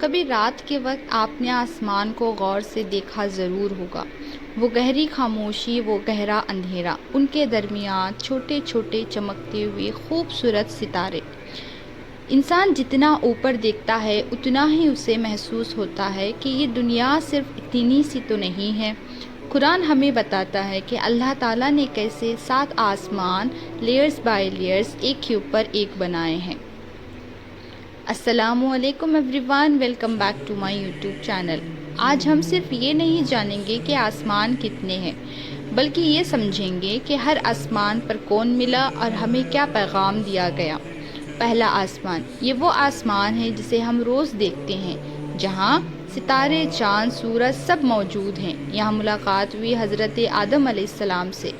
کبھی رات کے وقت آپ نے آسمان کو غور سے دیکھا ضرور ہوگا۔ وہ گہری خاموشی، وہ گہرا اندھیرا، ان کے درمیان چھوٹے چھوٹے چمکتے ہوئے خوبصورت ستارے۔ انسان جتنا اوپر دیکھتا ہے اتنا ہی اسے محسوس ہوتا ہے کہ یہ دنیا صرف اتنی سی تو نہیں ہے۔ قرآن ہمیں بتاتا ہے کہ اللہ تعالیٰ نے کیسے 7 آسمان لیئرز بائی لیئرز ایک کے اوپر ایک بنائے ہیں۔ السلام علیکم everyone, welcome back to my YouTube channel. آج ہم صرف یہ نہیں جانیں گے کہ آسمان کتنے ہیں، بلکہ یہ سمجھیں گے کہ ہر آسمان پر کون ملا اور ہمیں کیا پیغام دیا گیا۔ پہلا آسمان، یہ وہ آسمان ہے جسے ہم روز دیکھتے ہیں، جہاں ستارے، چاند، سورج سب موجود ہیں۔ یہاں ملاقات ہوئی حضرت آدم علیہ السلام سے،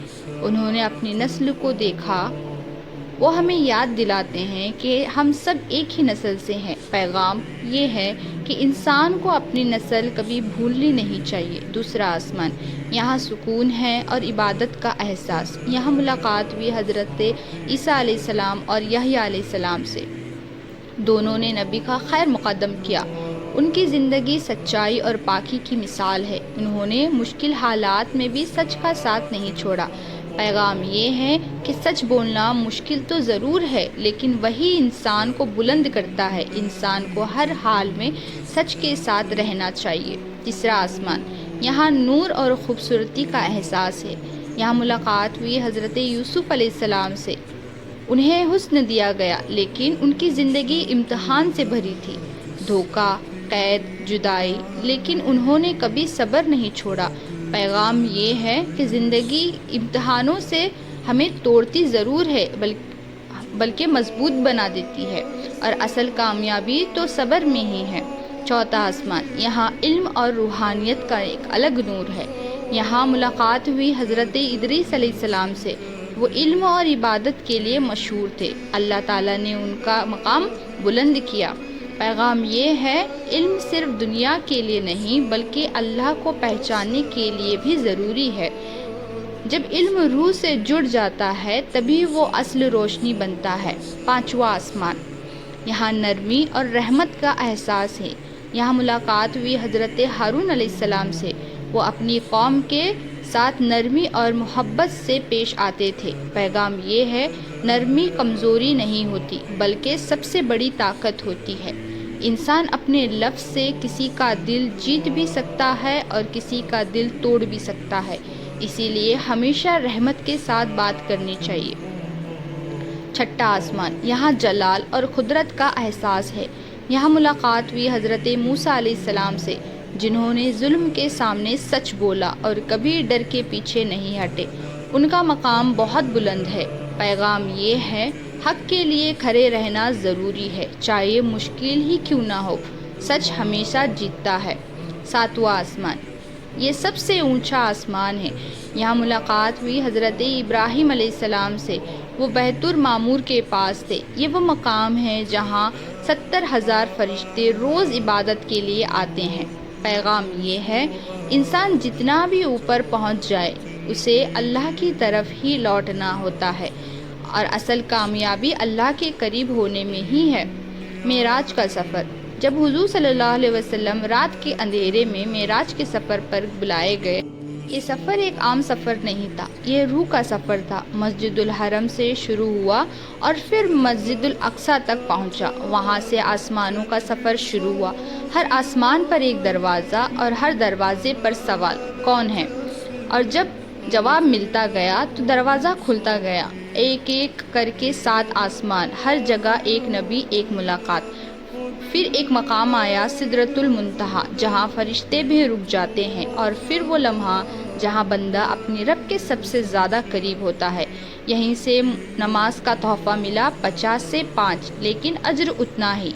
انہوں نے اپنی نسل کو دیکھا۔ وہ ہمیں یاد دلاتے ہیں کہ ہم سب ایک ہی نسل سے ہیں۔ پیغام یہ ہے کہ انسان کو اپنی نسل کبھی بھولنی نہیں چاہیے۔ دوسرا آسمان، یہاں سکون ہے اور عبادت کا احساس۔ یہاں ملاقات ہوئی حضرت عیسیٰ علیہ السلام اور یحییٰ علیہ السلام سے، دونوں نے نبی کا خیر مقدم کیا۔ ان کی زندگی سچائی اور پاکی کی مثال ہے، انہوں نے مشکل حالات میں بھی سچ کا ساتھ نہیں چھوڑا۔ پیغام یہ ہے کہ سچ بولنا مشکل تو ضرور ہے، لیکن وہی انسان کو بلند کرتا ہے۔ انسان کو ہر حال میں سچ کے ساتھ رہنا چاہیے۔ تیسرا آسمان، یہاں نور اور خوبصورتی کا احساس ہے۔ یہاں ملاقات ہوئی حضرت یوسف علیہ السلام سے، انہیں حسن دیا گیا، لیکن ان کی زندگی امتحان سے بھری تھی، دھوکہ، قید، جدائی، لیکن انہوں نے کبھی صبر نہیں چھوڑا۔ پیغام یہ ہے کہ زندگی امتحانوں سے ہمیں توڑتی ضرور ہے، بلکہ مضبوط بنا دیتی ہے، اور اصل کامیابی تو صبر میں ہی ہے۔ چوتھا آسمان، یہاں علم اور روحانیت کا ایک الگ نور ہے۔ یہاں ملاقات ہوئی حضرت ادریس علیہ السلام سے، وہ علم اور عبادت کے لیے مشہور تھے، اللہ تعالیٰ نے ان کا مقام بلند کیا۔ پیغام یہ ہے، علم صرف دنیا کے لیے نہیں بلکہ اللہ کو پہچاننے کے لیے بھی ضروری ہے۔ جب علم روح سے جڑ جاتا ہے تبھی وہ اصل روشنی بنتا ہے۔ پانچواں آسمان، یہاں نرمی اور رحمت کا احساس ہے۔ یہاں ملاقات ہوئی حضرت ہارون علیہ السلام سے، وہ اپنی قوم کے ساتھ نرمی اور محبت سے پیش آتے تھے۔ پیغام یہ ہے، نرمی کمزوری نہیں ہوتی بلکہ سب سے بڑی طاقت ہوتی ہے۔ انسان اپنے لفظ سے کسی کا دل جیت بھی سکتا ہے اور کسی کا دل توڑ بھی سکتا ہے، اسی لیے ہمیشہ رحمت کے ساتھ بات کرنی چاہیے۔ چھٹا آسمان، یہاں جلال اور قدرت کا احساس ہے۔ یہاں ملاقات ہوئی حضرت موسیٰ علیہ السلام سے، جنہوں نے ظلم کے سامنے سچ بولا اور کبھی ڈر کے پیچھے نہیں ہٹے۔ ان کا مقام بہت بلند ہے۔ پیغام یہ ہے، حق کے لیے کھڑے رہنا ضروری ہے، چاہے مشکل ہی کیوں نہ ہو، سچ ہمیشہ جیتتا ہے۔ ساتواں آسمان، یہ سب سے اونچا آسمان ہے۔ یہاں ملاقات ہوئی حضرت ابراہیم علیہ السلام سے، وہ بیت المعمور کے پاس تھے۔ یہ وہ مقام ہے جہاں 70,000 فرشتے روز عبادت کے لیے آتے ہیں۔ پیغام یہ ہے، انسان جتنا بھی اوپر پہنچ جائے اسے اللہ کی طرف ہی لوٹنا ہوتا ہے، اور اصل کامیابی اللہ کے قریب ہونے میں ہی ہے۔ معراج کا سفر، جب حضور صلی اللہ علیہ وسلم رات کے اندھیرے میں معراج کے سفر پر بلائے گئے، یہ سفر ایک عام سفر نہیں تھا، یہ روح کا سفر تھا۔ مسجد الحرم سے شروع ہوا اور پھر مسجد الاقصیٰ تک پہنچا، وہاں سے آسمانوں کا سفر شروع ہوا۔ ہر آسمان پر ایک دروازہ اور ہر دروازے پر سوال، کون ہے؟ اور جب جواب ملتا گیا تو دروازہ کھلتا گیا، ایک ایک کر کے 7 آسمان، ہر جگہ ایک نبی، ایک ملاقات۔ پھر ایک مقام آیا سدرۃ المنتہا، جہاں فرشتے بھی رک جاتے ہیں، اور پھر وہ لمحہ جہاں بندہ اپنے رب کے سب سے زیادہ قریب ہوتا ہے۔ یہیں سے نماز کا تحفہ ملا، 50 سے 5، لیکن اجر اتنا ہی۔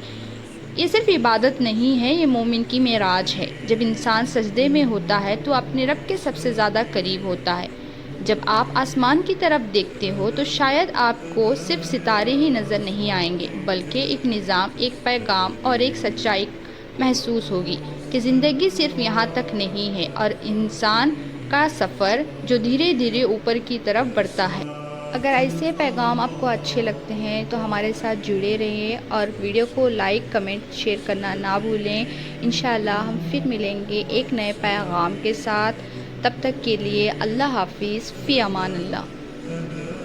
یہ صرف عبادت نہیں ہے، یہ مومن کی معراج ہے۔ جب انسان سجدے میں ہوتا ہے تو اپنے رب کے سب سے زیادہ قریب ہوتا ہے۔ جب آپ آسمان کی طرف دیکھتے ہو تو شاید آپ کو صرف ستارے ہی نظر نہیں آئیں گے، بلکہ ایک نظام، ایک پیغام اور ایک سچائی محسوس ہوگی کہ زندگی صرف یہاں تک نہیں ہے، اور انسان کا سفر جو دھیرے دھیرے اوپر کی طرف بڑھتا ہے۔ اگر ایسے پیغام آپ کو اچھے لگتے ہیں تو ہمارے ساتھ جڑے رہیں اور ویڈیو کو لائک کمنٹ شیئر کرنا نہ بھولیں۔ انشاءاللہ ہم پھر ملیں گے ایک نئے پیغام کے ساتھ، تب تک کے لیے اللہ حافظ، فی امان اللہ۔